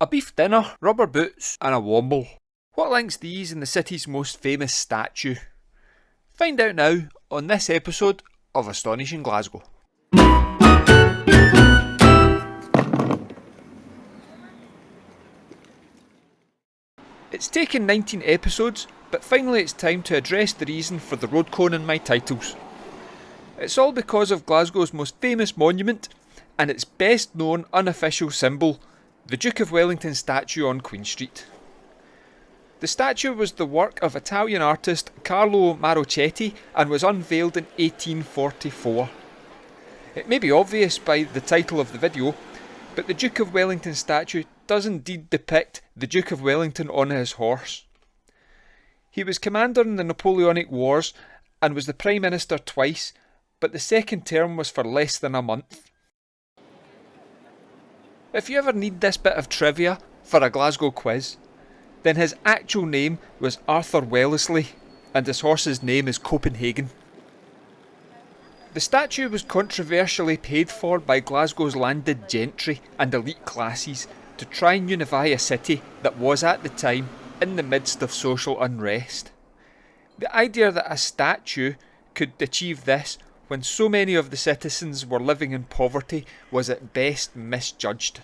A beef dinner, rubber boots and a womble. What links these and the city's most famous statue? Find out now on this episode of Astonishing Glasgow. It's taken 19 episodes, but finally it's time to address the reason for the road cone in my titles. It's all because of Glasgow's most famous monument and its best known unofficial symbol, the Duke of Wellington statue on Queen Street. The statue was the work of Italian artist Carlo Marochetti and was unveiled in 1844. It may be obvious by the title of the video, but the Duke of Wellington statue does indeed depict the Duke of Wellington on his horse. He was commander in the Napoleonic Wars and was the Prime Minister twice, but the second term was for less than a month. If you ever need this bit of trivia for a Glasgow quiz, then his actual name was Arthur Wellesley and his horse's name is Copenhagen. The statue was controversially paid for by Glasgow's landed gentry and elite classes to try and unify a city that was at the time in the midst of social unrest. The idea that a statue could achieve this when so many of the citizens were living in poverty was at best misjudged.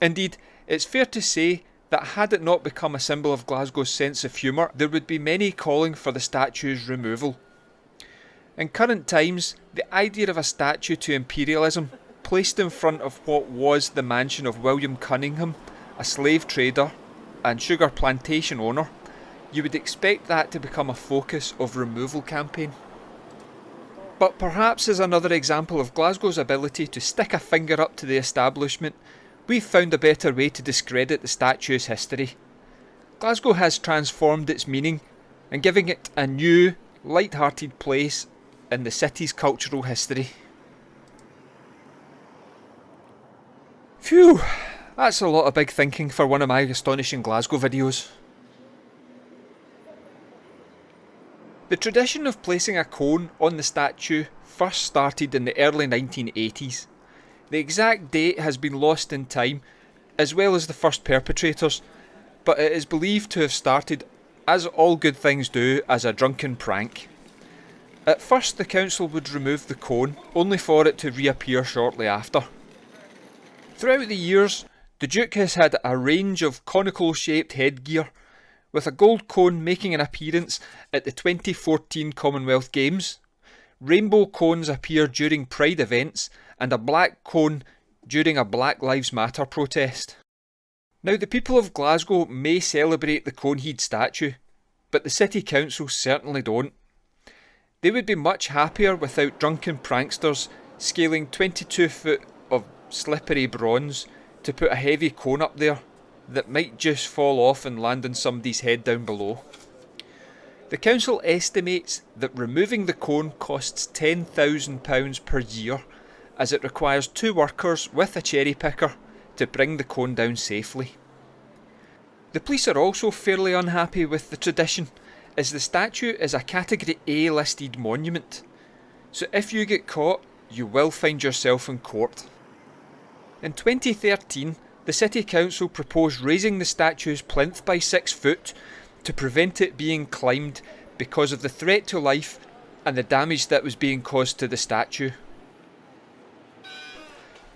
Indeed, it's fair to say that had it not become a symbol of Glasgow's sense of humour, there would be many calling for the statue's removal. In current times, the idea of a statue to imperialism, placed in front of what was the mansion of William Cunningham, a slave trader and sugar plantation owner, you would expect that to become a focus of removal campaign. But perhaps as another example of Glasgow's ability to stick a finger up to the establishment, we've found a better way to discredit the statue's history. Glasgow has transformed its meaning and giving it a new, light-hearted place in the city's cultural history. Phew, that's a lot of big thinking for one of my Astonishing Glasgow videos. The tradition of placing a cone on the statue first started in the early 1980s. The exact date has been lost in time, as well as the first perpetrators, but it is believed to have started, as all good things do, as a drunken prank. At first the council would remove the cone, only for it to reappear shortly after. Throughout the years, the Duke has had a range of conical-shaped headgear, with a gold cone making an appearance at the 2014 Commonwealth Games. Rainbow cones appear during Pride events, and a black cone during a Black Lives Matter protest. Now the people of Glasgow may celebrate the Coneheed statue, but the City Council certainly don't. They would be much happier without drunken pranksters scaling 22 foot of slippery bronze to put a heavy cone up there that might just fall off and land on somebody's head down below. The council estimates that removing the cone costs £10,000 per year, as it requires 2 workers with a cherry picker to bring the cone down safely. The police are also fairly unhappy with the tradition, as the statue is a Category A listed monument, so if you get caught, you will find yourself in court. In 2013, the City Council proposed raising the statue's plinth by 6 foot to prevent it being climbed because of the threat to life and the damage that was being caused to the statue.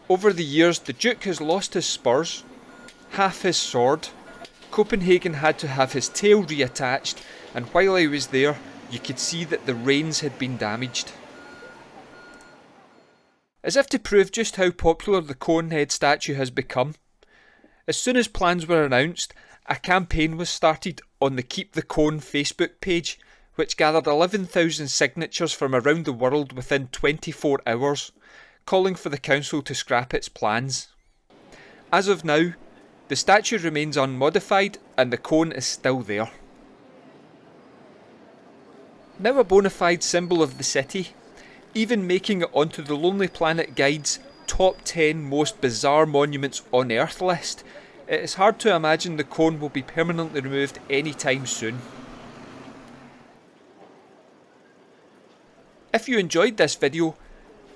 Over the years, the Duke has lost his spurs, half his sword, Copenhagen had to have his tail reattached, and while I was there, you could see that the reins had been damaged. As if to prove just how popular the Conehead statue has become, as soon as plans were announced, a campaign was started on the Keep the Cone Facebook page, which gathered 11,000 signatures from around the world within 24 hours, calling for the council to scrap its plans. As of now, the statue remains unmodified and the cone is still there. Now a bona fide symbol of the city, even making it onto the Lonely Planet Guide's top 10 most bizarre monuments on Earth list, it is hard to imagine the cone will be permanently removed anytime soon. If you enjoyed this video,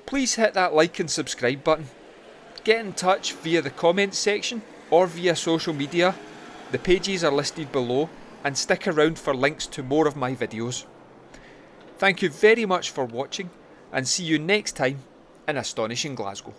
please hit that like and subscribe button. Get in touch via the comments section or via social media. The pages are listed below, and stick around for links to more of my videos. Thank you very much for watching, and see you next time in Astonishing Glasgow.